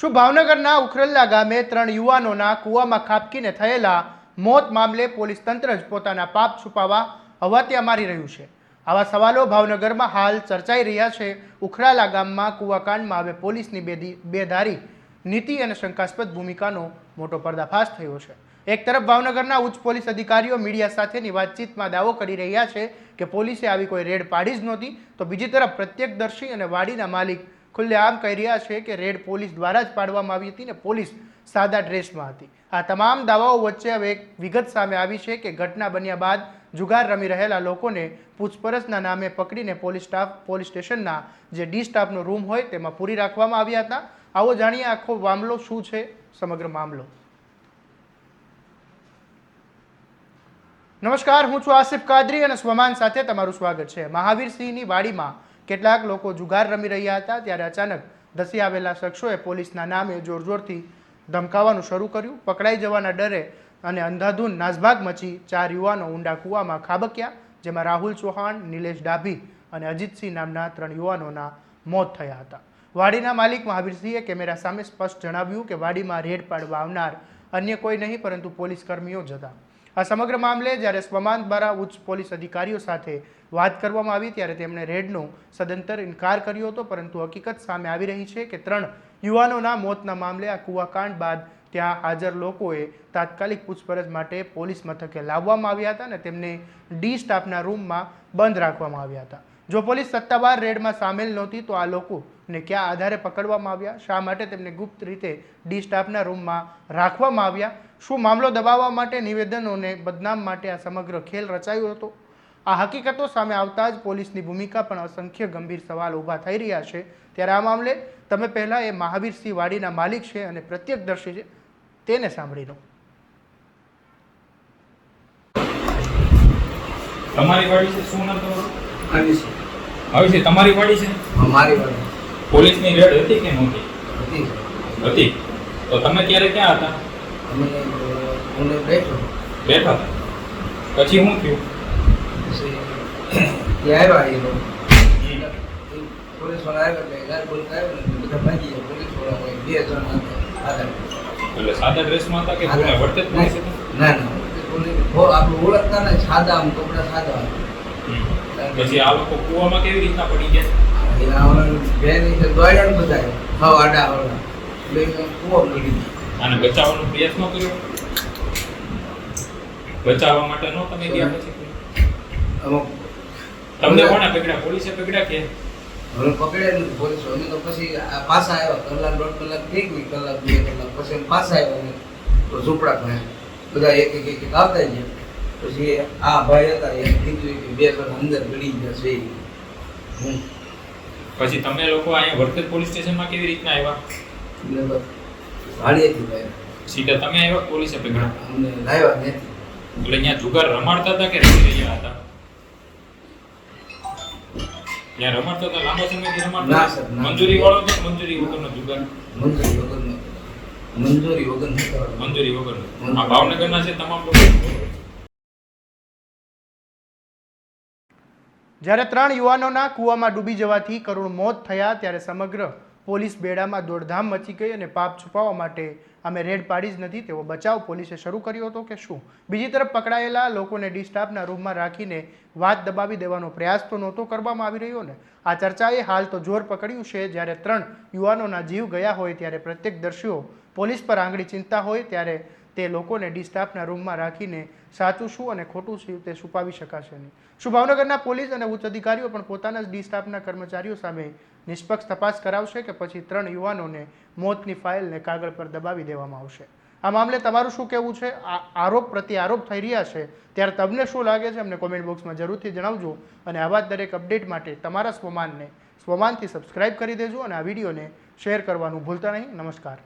શું ભાવનગરના ઉખરલ્લા ગામે 3 યુવાનોના કૂવામાં ખાબકીને થયેલા મોત મામલે પોલીસ તંત્ર જ પોતાના પાપ છુપાવવા હવાતિયા મારી રહ્યું છે? આવા સવાલો ભાવનગરમાં હાલ ચર્ચાઈ રહ્યા છે. ઉખરાલા ગામમાં કૂવાકાંડમાં હવે પોલીસની બેધારી નીતિ અને શંકાસ્પદ ભૂમિકાનો મોટો પર્દાફાશ થયો છે. એક તરફ ભાવનગરના ઉચ્ચ પોલીસ અધિકારીઓ મીડિયા સાથેની વાતચીતમાં દાવો કરી રહ્યા છે કે પોલીસે આવી કોઈ રેડ પાડી જ નહોતી, તો બીજી તરફ પ્રત્યક્ષદર્શી અને વાડીના માલિક ખુલ્લેઆમ કહી રહ્યા છે કે રેડ પોલીસ દ્વારા જ પાડવામાં આવી હતી ને પોલીસ સાદા ડ્રેસમાં હતી. આ તમામ દાવાઓ વચ્ચે હવે એક વિગત સામે આવી છે કે ઘટના બન્યા બાદ જુગાર રમી રહેલા લોકોને પૂછપરછના નામે પકડીને પોલીસ સ્ટેશનના જે ડી સ્ટાફનો રૂમ હોય તેમાં પૂરી રાખવામાં આવ્યા હતા. આવો જાણીએ આખો મામલો શું છે, સમગ્ર મામલો. નમસ્કાર, હું છું આસિફ કાદરી અને સ્વમાન સાથે તમારું સ્વાગત છે. મહાવીરસિંહની વાડીમાં કેટલાક લોકો જુગાર રમી રહ્યા હતા ત્યારે અચાનક ધસી આવેલા શખ્સોએ પોલીસના નામે જોરજોરથી ધમકાવવાનું શરૂ કર્યું. પકડાઈ જવાના ડરે અને અંધાધૂન નાસભાગ મચી 4 યુવાનો ઊંડા કૂવામાં ખાબક્યા, જેમાં રાહુલ ચૌહાણ, નિલેશ ડાભી અને અજીતસિંહ નામના 3 યુવાનોના મોત થયા હતા. વાડીના માલિક મહાવીરસિંહે કેમેરા સામે સ્પષ્ટ જણાવ્યું કે વાડીમાં રેડ પાડવા આવનાર અન્ય કોઈ નહીં પરંતુ પોલીસ કર્મીઓ જ હતા. આ સમગ્ર મામલે જ્યારે સ્વમાન દ્વારા ઉચ્ચ પોલીસ અધિકારીઓ સાથે વાત કરવામાં આવી ત્યારે તેમણે રેડનો સદંતર ઇનકાર કર્યો હતો, પરંતુ હકીકત સામે આવી રહી છે કે 3 યુવાનોના મોતના મામલે આ કૂવાકાંડ બાદ ત્યાં હાજર લોકોએ તાત્કાલિક પૂછપરછ માટે પોલીસ મથકે લાવવામાં આવ્યા હતા અને તેમને ડી સ્ટાફના રૂમમાં બંધ રાખવામાં આવ્યા હતા. જો પોલીસ સત્તાવાર રેડમાં સામેલ નહોતી તો આ લોકોને કયા આધારે પકડવામાં આવ્યા, શા માટે તેમને ગુપ્ત રીતે ડી સ્ટાફના રૂમમાં રાખવામાં આવ્યા, શું મામલો દબાવવા માટે નિવેદનોને બદનામ માટે આ સમગ્ર ખેલ રચાયો હતો? આ હકીકતો સામે આવતા જ પોલીસની ભૂમિકા પણ અસંખ્ય ગંભીર સવાલ ઊભા થઈ રહ્યા છે. ત્યારે આ મામલે તમે પહેલાં એ મહાવીરસિંહ વાડીના માલિક છે અને પ્રત્યક્ષદર્શી છે, તેને સાંભળી લો. તમારી વાડી છે, શું નામ તમારું? આવી તમારી વાડી છે? અમારી વાડી. પોલીસની રેડ હતી કે નહોતી? હતી. તો તમે ત્યારે ક્યાં હતા? અમે બેઠા હતા. પછી શું થયું? ત્યાં આવ્યા પોલીસ વાળા આવ્યા એટલે બોલતા આવ્યા ને બધા ભાગી ગયા. પોલીસ વાળા 2 જણ હતા. એટલે સાદા ડ્રેસમાં હતા કે પૂરા વર્તે પોલીસ હતા? ના આપણે ઓળખતા ને સાદા, આમ કપડા સાદા હતા. પછી આ લોકો કૂવામાં કેવી રીતના પડી ગયા? બેન દોડ્યા ને બધા આડા આવડા એટલે કૂવો પડી ગયા. આને બચાવવાનો પ્રયાસ ન કર્યો? બચાવવા માટે ન તમે ગયા? પછી તમને કોણે પકડ્યા? પોલીસે પકડ્યા કે હવે પકડ્યા નથી પોલીસ? અમે તો પછી પાછા આવ્યા, કલાક 1.5 કલાક થઈ ગઈ, કલાક 2 કલાક પછી પાછા આવ્યા તો ઝૂંપડા પર બધા એક આવતા ગયા. પછી આ ભાઈ હતા એ કીધું કે 2 જણ અંદર ગળી ગયા છે. પછી તમે લોકો અહીંયા વર્તેજ પોલીસ સ્ટેશનમાં કેવી રીતના આવ્યા? ભાડેથી ભાઈ સીધા તમે આવ્યા? પોલીસે પકડ્યા? અમને લાવ્યા નથી. એટલે અહીંયા જુગાર રમાડતા હતા કે રમી રહ્યા હતા? ત્યાં રમાડતા હતા? લાંબા સમયથી રમાડતા? ના સર, મંજૂરી વાળો છે? મંજૂરી વગરનો જુગાર? મંજૂરી વગરનો. મંજૂરી વગરનો. આ ભાવનગરના છે તમામ લોકો? જ્યારે 3 યુવાનોના કૂવામાં ડૂબી જવાથી કરુણ મોત થયા ત્યારે સમગ્ર પોલીસ બેડામાં દોડધામ મચી ગઈ અને પાપ છુપાવવા માટે અમે રેડ પાડી જ નથી તેવો બચાવ પોલીસે શરૂ કર્યો હતો કે શું? બીજી તરફ પકડાયેલા લોકોને ડી સ્ટાફના રૂમમાં રાખીને વાત દબાવી દેવાનો પ્રયાસ તો નહોતો કરવામાં આવી રહ્યો ને? આ ચર્ચાએ હાલ તો જોર પકડ્યું છે. જ્યારે 3 યુવાનોના જીવ ગયા હોય ત્યારે પ્રત્યક્ષદર્શીઓ પોલીસ પર આંગળી ચીંધતા હોય ત્યારે તે લોકોને ડી સ્ટાફના રૂમમાં રાખીને સાચું શું અને ખોટું શું તે છુપાવી શકાશે નહીં. શું ભાવનગરના પોલીસ અને ઉચ્ચ અધિકારીઓ પણ પોતાના જ ડી સ્ટાફના કર્મચારીઓ સામે નિષ્પક્ષ તપાસ કરાવશે કે પછી 3 યુવાનોને મોતની ફાઇલને કાગળ પર દબાવી દેવામાં આવશે? આ મામલે તમારું શું કહેવું છે? આરોપ પ્રતિ આરોપ થઈ રહ્યા છે ત્યારે તમને શું લાગે છે? અમને કોમેન્ટ બોક્સમાં જરૂરથી જણાવજો અને આવા દરેક અપડેટ માટે તમારા સ્વમાનથી સબસ્ક્રાઇબ કરી દેજો અને આ વિડીયોને શેર કરવાનું ભૂલતા નહીં. નમસ્કાર.